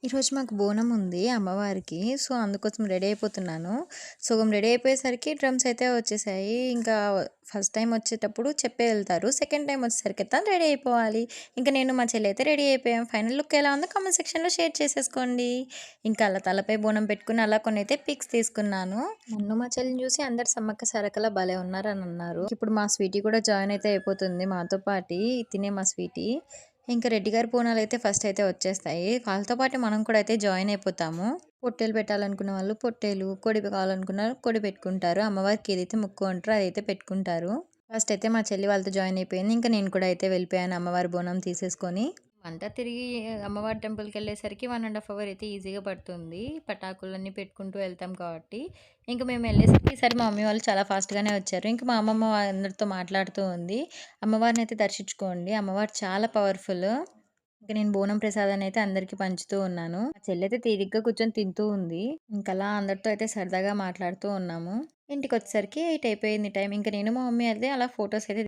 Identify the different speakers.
Speaker 1: ఈరోజు మాకు బోనం ఉంది అమ్మవారికి. సో, అందుకోసం రెడీ అయిపోతున్నాను. సగం రెడీ అయిపోయేసరికి డ్రమ్స్ అయితే వచ్చేసాయి. ఇంకా ఫస్ట్ టైమ్ వచ్చేటప్పుడు చెప్పే వెళ్తారు. సెకండ్ టైమ్ వచ్చేసరికి తను రెడీ అయిపోవాలి. ఇంక నేను మా చెల్లి అయితే రెడీ అయిపోయాం. ఫైనల్ లుక్ ఎలా ఉందో కామెంట్ సెక్షన్‌లో షేర్ చేసేసుకోండి. ఇంకా అలా తలపై బోనం పెట్టుకొని అలా కొన్నైతే పిక్స్ తీసుకున్నాను. నన్ను మా చెల్లిని చూసి అందరు సమ్మక్క సారక్కలా భలే ఉన్నారని అన్నారు. ఇప్పుడు మా స్వీటీ కూడా జాయిన్ అయితే అయిపోతుంది మాతో పాటి. తినే మా స్వీటీ. ఇంకా రెడ్డి గారి బోనాలైతే ఫస్ట్ అయితే వచ్చేస్తాయి. వాళ్ళతో పాటు మనం కూడా అయితే జాయిన్ అయిపోతాము. పొట్టేలు పెట్టాలనుకున్న వాళ్ళు పొట్టేలు, కొడి కావాలనుకున్న వాళ్ళు కొడి పెట్టుకుంటారు. అమ్మవారికి ఏదైతే మొక్కు అంటారో అదైతే పెట్టుకుంటారు. ఫస్ట్ అయితే మా చెల్లి వాళ్ళతో జాయిన్ అయిపోయింది. ఇంకా నేను కూడా అయితే వెళ్ళిపోయాను అమ్మవారి బోనం తీసేసుకొని. అంతా తిరిగి అమ్మవారి టెంపుల్‌కెళ్ళేసరికి 1½ అవర్ అయితే ఈజీగా పడుతుంది. పటాకులన్నీ పెట్టుకుంటూ వెళ్తాం కాబట్టి. ఇంక మేము వెళ్ళేసరికి ఈసారి మా మమ్మీ వాళ్ళు చాలా ఫాస్ట్‌గానే వచ్చారు. ఇంక మా అమ్మమ్మ అందరితో మాట్లాడుతూ ఉంది. అమ్మవారిని అయితే దర్శించుకోండి. అమ్మవారు చాలా పవర్‌ఫుల్. ఇంక నేను బోనం ప్రసాదాన్ని అయితే అందరికీ పంచుతూ ఉన్నాను. మా చెల్లయితే తీరిగ్గా కూర్చొని తింటూ ఉంది. ఇంకలా అందరితో అయితే సరదాగా మాట్లాడుతూ ఉన్నాము. ఇంటికొచ్చేసరికి 8 అయిపోయింది టైం. ఇంక నేను మా మమ్మీ అయితే అలా ఫోటోస్ అయితే